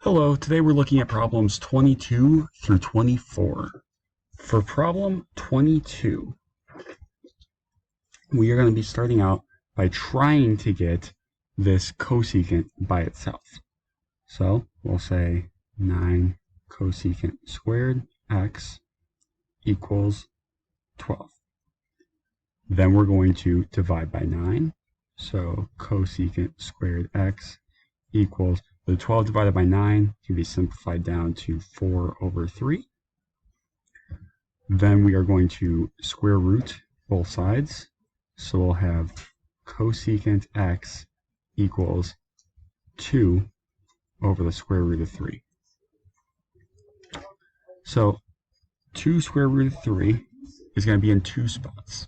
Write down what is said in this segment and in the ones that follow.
Hello, today we're looking at problems 22 through 24. For problem 22, we are going to be starting out by trying to get this cosecant by itself. So we'll say 9 cosecant squared x equals 12. Then we're going to divide by 9. So cosecant squared x equals, the 12 divided by 9 can be simplified down to 4 over 3. Then we are going to square root both sides. So we'll have cosecant x equals 2 over the square root of 3. So 2 square root of 3 is going to be in 2 spots.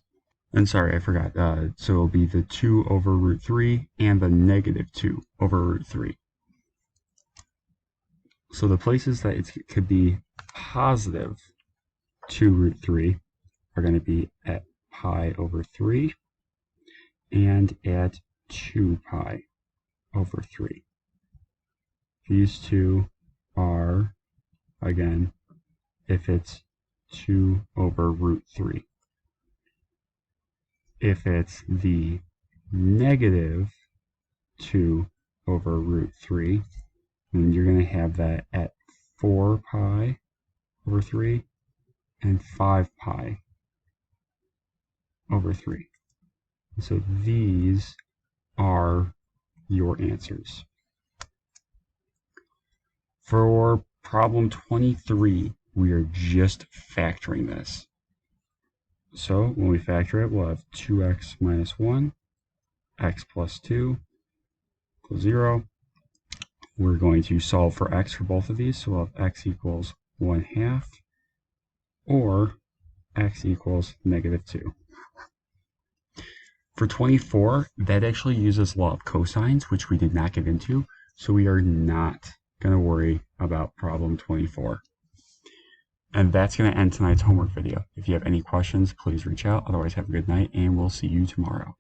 And sorry, I forgot. So it'll be the 2 over root 3 and the negative 2 over root 3. So the places that it could be positive 2 root 3 are going to be at pi over 3 and at 2 pi over 3. These two are, again, if it's 2 over root 3. If it's the negative 2 over root 3, then you're going to have that at 4 pi over 3 and 5 pi over 3. So these are your answers. For problem 23, we are just factoring this. So when we factor it, we'll have 2x minus 1, x plus 2 equals 0. We're going to solve for x for both of these, so we'll have x equals 1/2 or x equals negative 2. For 24, that actually uses law of cosines, which we did not get into, so we are not going to worry about problem 24. And that's going to end tonight's homework video. If you have any questions, please reach out. Otherwise, have a good night, and we'll see you tomorrow.